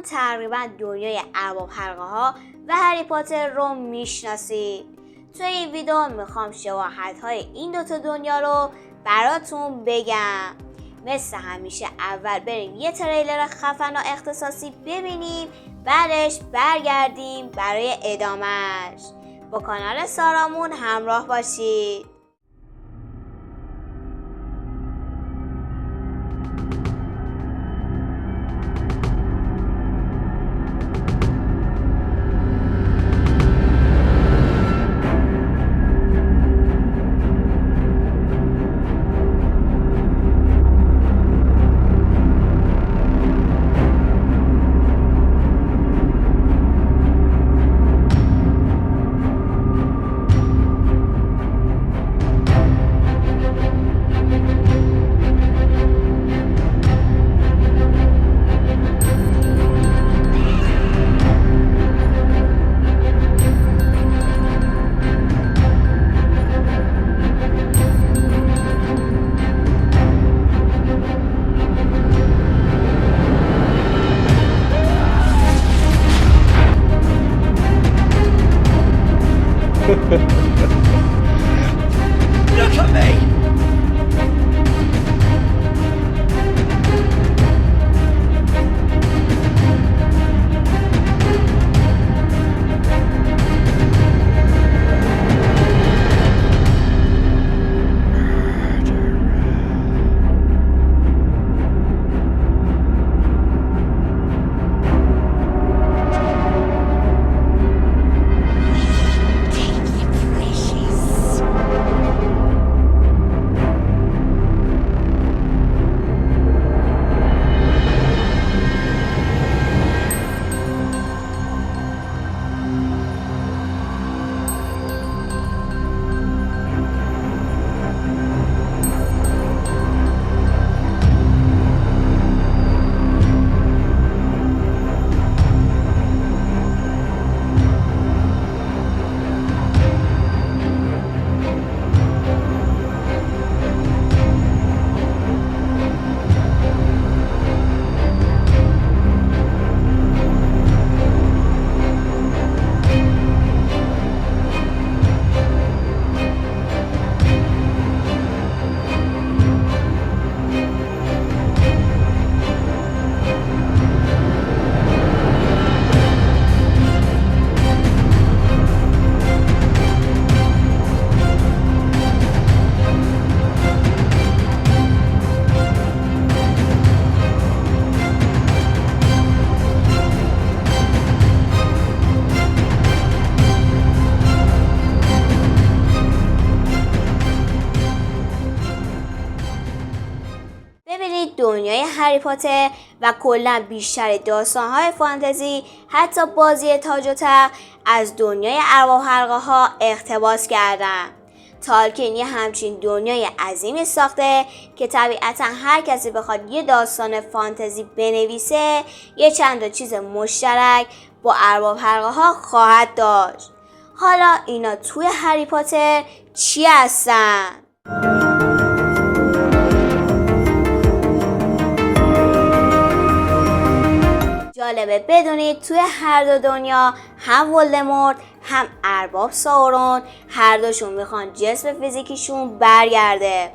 همتون تقریبا دنیای ارباب حلقه ها و هری پاتر رو میشناسید. توی این ویدیو میخوام شباهت های این دوتا دنیا رو براتون بگم. مثل همیشه اول بریم یه تریلر خفن و اختصاصی ببینیم، بعدش برگردیم برای ادامهش. با کانال سارامون همراه باشید. Look at me! دنیای هری پاتر و کلا بیشتر داستان‌های فانتزی، حتی بازی تاج و تخت، از دنیای ارباب حلقه ها اقتباس کردن. تالکین یه همچین دنیای عظیمی ساخته که طبیعتا هر کسی بخواد یه داستان فانتزی بنویسه یه چند تا چیز مشترک با ارباب حلقه ها خواهد داشت. حالا اینا توی هری پاتر چی هستن؟ جالبه بدونید توی هر دو دنیا هم ولدمورت هم ارباب ساورون هر دوشون میخوان جسم فیزیکیشون برگرده.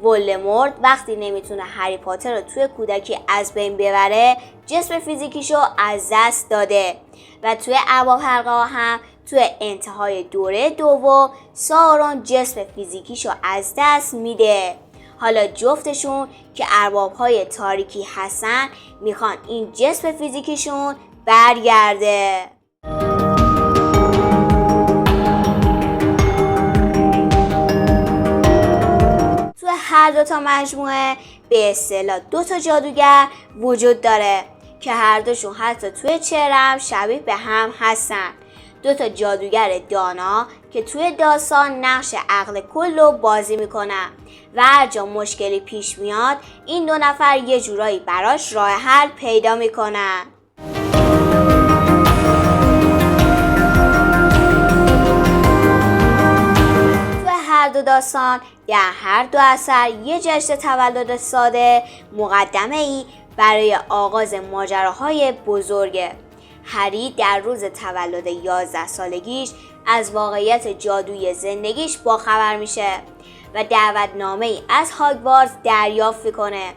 ولدمورت وقتی نمیتونه هری پاتر رو توی کودکی از بین ببره جسم فیزیکیشو از دست داده و توی ارباب حلقه ها هم توی انتهای دوره دوم ساورون جسم فیزیکیشو از دست میده. حالا جفتشون که ارباب‌های تاریکی هستن میخوان این جسم فیزیکیشون برگرده. تو هر دوتا مجموعه به اصطلاح دوتا جادوگر وجود داره که هر دوشون حتی توی چهره هم شبیه به هم هستن. دوتا جادوگر دانا که توی داستان نقش عقل کل رو بازی میکنن و هر جا مشکلی پیش میاد این دو نفر یه جورایی براش راه حل پیدا میکنن. توی هر دو داستان در هر دو اثر یه جشن تولد ساده، مقدمه‌ای برای آغاز ماجراهای بزرگه. هری در روز تولد 11 سالگیش از واقعیت جادویی زندگیش باخبر میشه و دعوتنامه‌ای از هاگوارتس دریافت میکنه.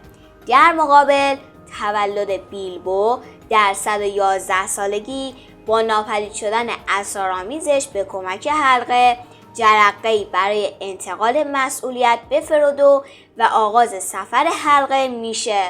در مقابل تولد بیلبو در 111 سالگی با ناپدید شدن اسرارآمیزش به کمک حلقه جرقه‌ای برای انتقال مسئولیت به فرودو و آغاز سفر حلقه میشه.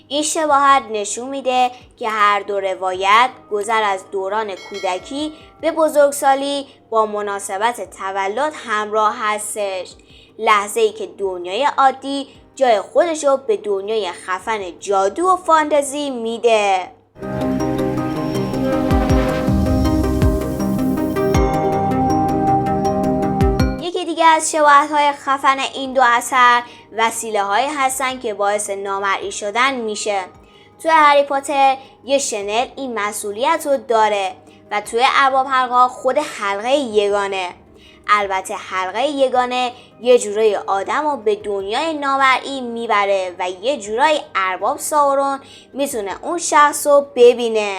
این شباهت نشون میده که هر دو روایت گذر از دوران کودکی به بزرگسالی با مناسبت تولد همراه هستش. لحظه‌ای که دنیای عادی جای خودشو به دنیای خفن جادو و فانتزی میده. یکی دیگه از شباهت‌های خفن این دو اثر وسیله‌هایی هستن که باعث نامرئی شدن میشه. توی هری پاتر یه شنل این مسئولیت رو داره و توی ارباب حلقه‌ها خود حلقه یگانه. البته حلقه یگانه یه جورایی آدم رو به دنیای نامرئی میبره و یه جورایی ارباب ساورون میتونه اون شخص رو ببینه.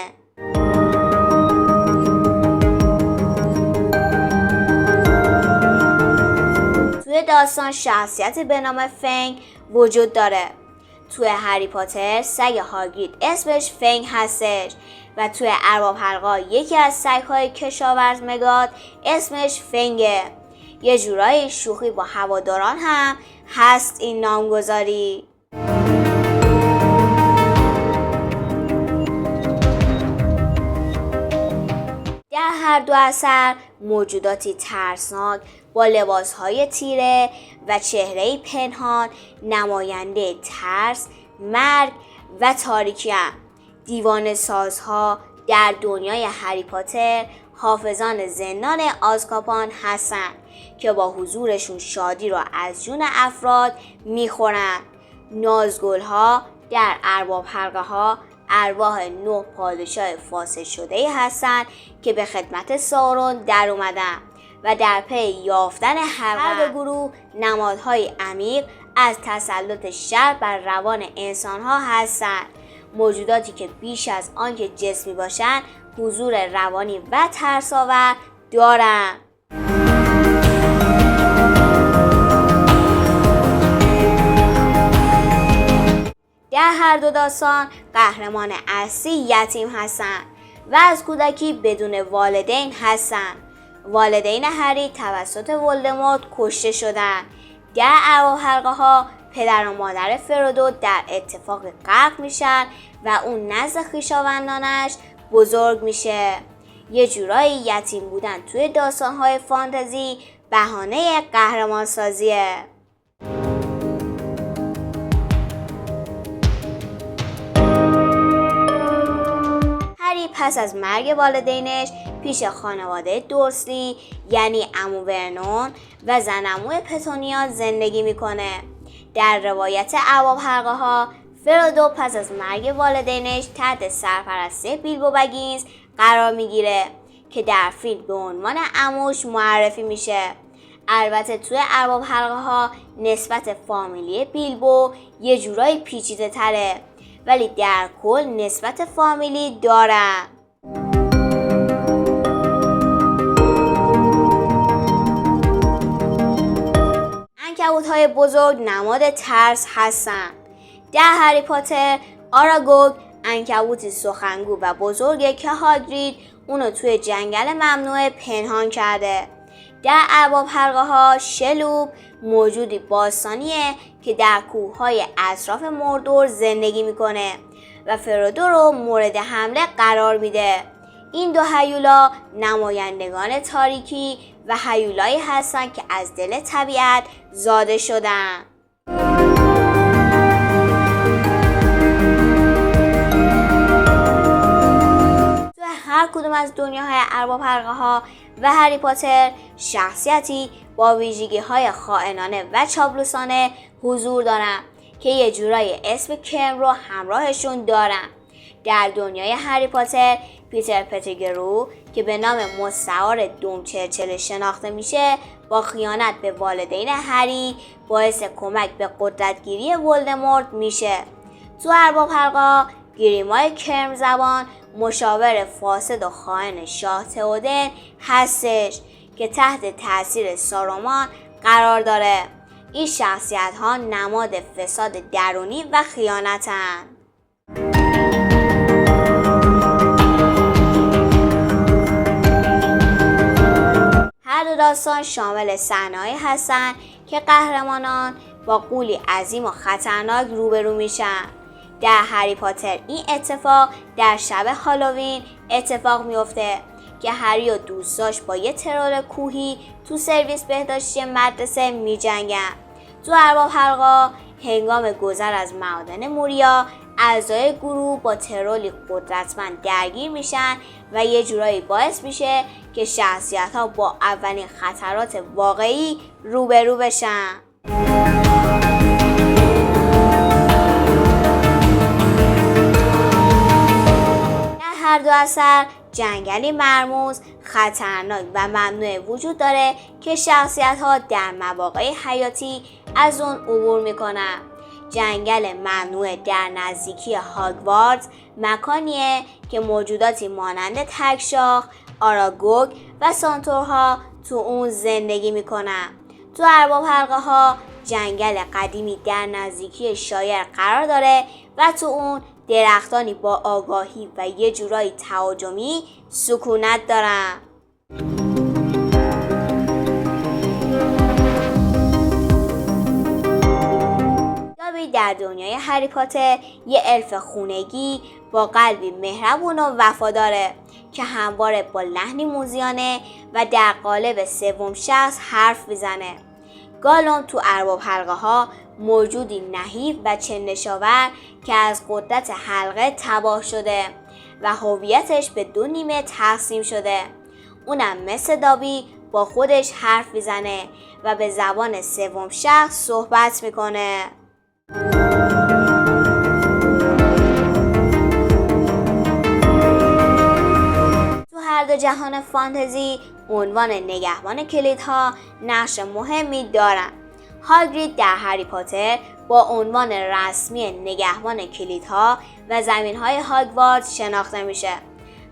توی داستان شخصیت به نام فنگ وجود داره. توی هری پاتر سگ هاگرید اسمش فنگ هستش و توی ارباب حلقه‌ها یکی از سگ‌های کشاورز مگاد اسمش فنگه. یه جورایی شوخی با هواداران هم هست این نامگذاری. در هر دو اثر موجوداتی ترسناک با لباسهای تیره و چهره‌ای پنهان نماینده ترس، مرگ و تاریکی هم. دیوانه سازها در دنیای هری پاتر حافظان زندان آزکابان هستند که با حضورشون شادی را از جون افراد میخورند. نازگل‌ها در ارباب حلقه‌ها ارواح 9 پادشاه فاسد شده هستند که به خدمت ساورون در اومدن و در پی یافتن هر دو گروه نمادهای عمیق از تسلط شر بر روان انسانها هستند. موجوداتی که بیش از آنکه جسمی باشند حضور روانی و ترس‌آور دارند. در هر دو داستان قهرمان اصلی یتیم هستند و از کودکی بدون والدین هستند. والدین هری توسط ولدمورت کشته شدند. در ارباب حلقه‌ها پدر و مادر فرودو در اتفاق غرق میشن و اون نزد خویشاوندانش بزرگ میشه. یه جورایی یتیم بودن توی داستان‌های فانتزی بهانه قهرمان سازیه. هری پس از مرگ والدینش پیش خانواده دورسلی یعنی عمو ورنون و زنمو پتونیا زندگی میکنه. در روایت ارباب حلقه‌ها فرودو پس از مرگ والدینش تحت سرپرستی بیلبو بگینز قرار میگیره که در فیلم به عنوان عموش معرفی میشه. البته توی ارباب حلقه‌ها نسبت فامیلی بیلبو یه جورایی پیچیده تره ولی در کل نسبت فامیلی دارن. عنکبوت‌های بزرگ نماد ترس هستن. در هری پاتر آراگوگ عنکبوتی سخنگو و بزرگه که هاگرید اونو توی جنگل ممنوعه پنهان کرده. در ارباب حلقه‌ها شلوب موجودی باستانیه که در کوه‌های اطراف مردور زندگی میکنه و فرودو رو مورد حمله قرار میده. این دو هیولا نمایندگان تاریکی و هیولایی هستن که از دل طبیعت زاده شدن. تو هر کدوم از دنیاهای ارباب حلقه‌ها و هری پاتر شخصیتی با ویژگی‌های خائنانه و چاپلوسانه حضور دارن که یه جورایی اسم کرم رو همراهشون دارن. در دنیای هری پاتر پیتر پتیگرو که به نام مستعار دوم چرچل شناخته میشه با خیانت به والدین هری باعث کمک به قدرتگیری ولدمورت میشه. تو ارباب حلقه‌ها گریمای کرم زبان مشاور فاسد و خائن شاه تئودن هستش که تحت تاثیر سارومان قرار داره. این شخصیت ها نماد فساد درونی و خیانتن. هر دو داستان شامل صحنه‌هایی هستن که قهرمانان با غولی عظیم و خطرناک روبرو میشن. در هری پاتر این اتفاق در شب هالووین اتفاق میفته که هری و دوستاش با یه ترور کوهی تو سرویس بهداشتی مدرسه میجنگن. تو ارباب حلقه‌ها هنگام گذر از معادن موریا اعضای گروه با تروری قدرتمند درگیر میشن و یه جورایی باعث میشه که شخصیت‌ها با اولین خطرات واقعی روبرو بشن. هر دو اثر جنگلی مرموز، خطرناک و ممنوع وجود داره که شخصیت‌ها در مواقع حیاتی از اون عبور میکنن. جنگل ممنوع در نزدیکی هاگوارتس مکانیه که موجوداتی مانند تگشاخ، آراگوگ و سانتورها تو اون زندگی میکنن. تو ارباب حلقه‌ها جنگل قدیمی در نزدیکی شایر قرار داره و تو اون درختانی با آگاهی و یه جورایی تهاجمی سکونت دارن. دابی در دنیای هری پاتر یه الف خونگی با قلبی مهربون و وفاداره که همواره با لحنی موذیانه و در قالب سوم شخص حرف میزنه. گالوم تو ارباب حلقه‌ها موجودی نحیف و چندشاور که از قدرت حلقه تباه شده و هویتش به دو نیمه تقسیم شده. اونم مثل دابی با خودش حرف میزنه و به زبان سوم شخص صحبت میکنه. تو هر دو جهان فانتزی عنوان نگهبان کلیدها نقش مهمی دارن. هاگرید در هری پاتر با عنوان رسمی نگهبان کلیدها و زمینهای هاگوارتس شناخته میشه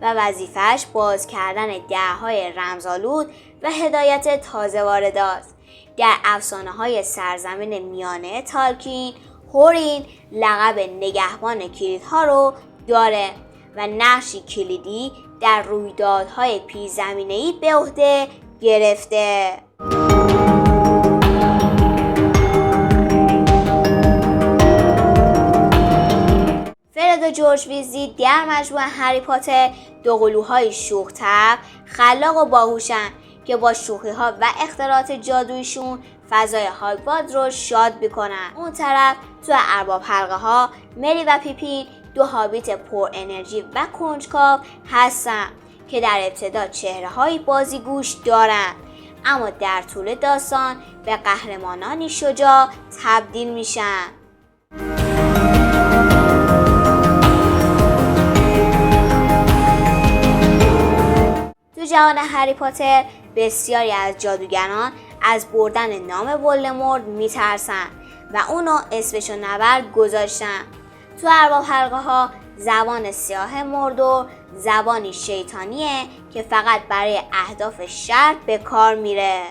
و وظیفه‌اش باز کردن درهای رمزآلود و هدایت تازه وارداست. در افسانه‌های سرزمین میانه تالکین، هورین لقب نگهبان کلیدها رو داره و نقشی کلیدی در رویدادهای پیش‌زمینه‌ای به عهده گرفته. فرد و جورج ویزلی در مجموعه هری پاتر دوقلوهای شوخ‌طبع، خلاق و باهوشن که با شوخی‌ها و اختراعات جادوییشون فضای هاگوارتس رو شاد میکنن. اون طرف تو ارباب حلقه‌ها مری و پیپین دو هابیت پر انرژی و کنجکاو هستن که در ابتدا چهره‌های بازیگوش دارن اما در طول داستان به قهرمانانی شجاع تبدیل میشن. تو جهان هری پاتر بسیاری از جادوگران از بردن نام ولدمورت میترسن و اونو اسمشو نبرد گذاشتن. تو ارباب حلقه‌ها زبان سیاه مردور زبانی شیطانیه که فقط برای اهداف شر به کار میره.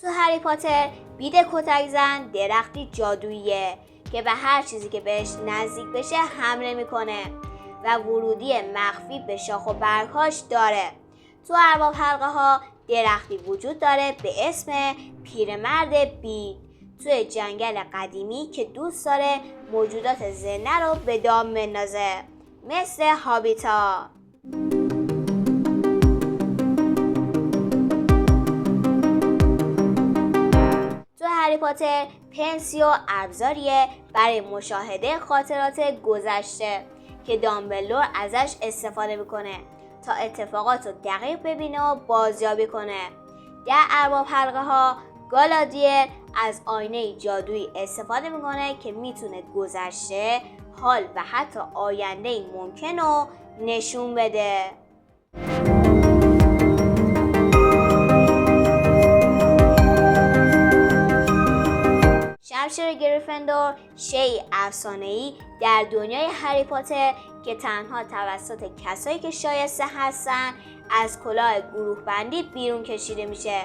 تو هری پاتر بید کتک زن درختی جادوییه که به هر چیزی که بهش نزدیک بشه حمله میکنه و ورودی مخفی به شاخ و برگهاش داره. تو ارباب حلقه‌ها درختی وجود داره به اسم پیرمرد بید توی جنگل قدیمی که دوست داره موجودات زنده رو به دام بندازه مثل هابیتا. تو هری پاتر پنسیو ابزاریه برای مشاهده خاطرات گذشته که دامبلدور ازش استفاده میکنه تا اتفاقات رو دقیق ببینه و بازیابی کنه. در ارباب حلقه‌ها گالادیر از آینه جادویی استفاده میکنه که میتونه گذشته، حال و حتی آینده ممکن رو نشون بده. شیء افسانه‌ای در دنیای هری پاتر که تنها توسط کسایی که شایسته هستن از کلاه گروه بندی بیرون کشیده میشه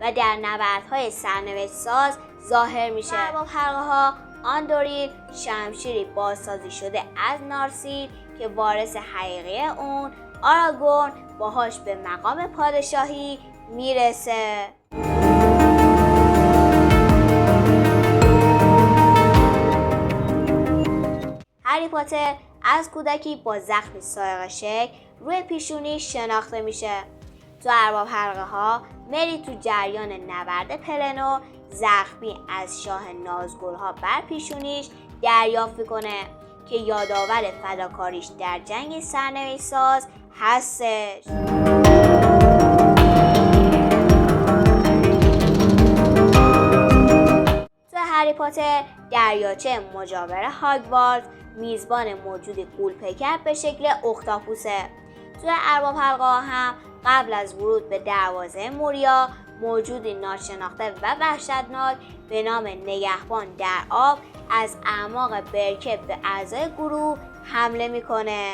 و در نبردهای سرنوشت ساز ظاهر میشه. ارباب حلقه ها آندوریل شمشیری بازسازی شده از نارسید که وارث حقیقی اون آراگورن باهاش به مقام پادشاهی میرسه. هری پاتر از کودکی با زخمی سایق شکل روی پیشونی شناخته میشه. تو ارباب حلقه ها مری تو جریان نبرد پلنو زخمی از شاه نازگل‌ها بر پیشونیش دریافت میکنه که یادآور فداکاریش در جنگ سرنوشت ساز هستش. تو هری پاتر دریاچه مجاور هاگوارتس میزبان موجودی غول‌پیکر به شکل اختاپوسه. تو ارباب حلقه ها هم قبل از ورود به دروازه موریا موجودی ناشناخته و وحشتناک به نام نگهبان در آب از اعماق برکه به اعضای گروه حمله میکنه.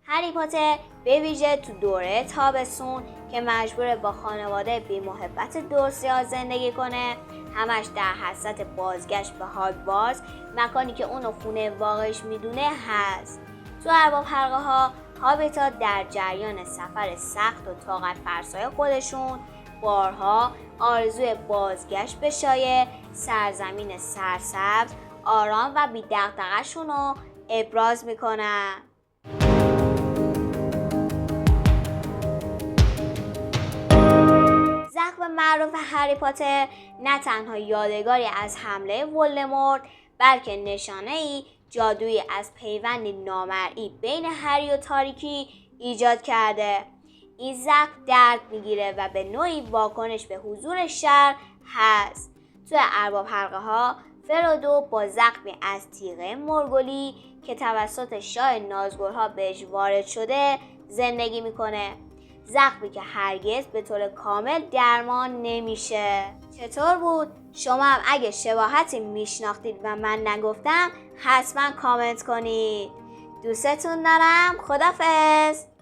هری پاتر به ویژه تو دوره تابستون که مجبور با خانواده بی‌محبت دورسی‌ها زندگی کنه، همش در حسرت بازگشت به هاگوارتس، مکانی که اونو خونه واقعیش میدونه هست. تو ارباب حلقه ها هابیتا در جریان سفر سخت و طاقت فرسای خودشون بارها آرزوی بازگشت به شایع سرزمین سرسبز، آرام و بی دغدغه‌شون رو ابراز میکنن. زخم معروف هری پاتر نه تنها یادگاری از حمله ولدمورت بلکه نشانه‌ای جادویی از پیوندی نامرئی بین هری و تاریکی ایجاد کرده. این زخم درد میگیره و به نوعی واکنش به حضور شر هست. توی ارباب حلقه ها فرودو با زخمی از تیغه مورگلی که توسط شاه نازگل‌ها بهش وارد شده زندگی میکنه، زخمی که هرگز به طور کامل درمان نمیشه. چطور بود؟ شما هم اگه شباهتی میشناختید و من نگفتم حتما کامنت کنید. دوستتون دارم. خدافظ.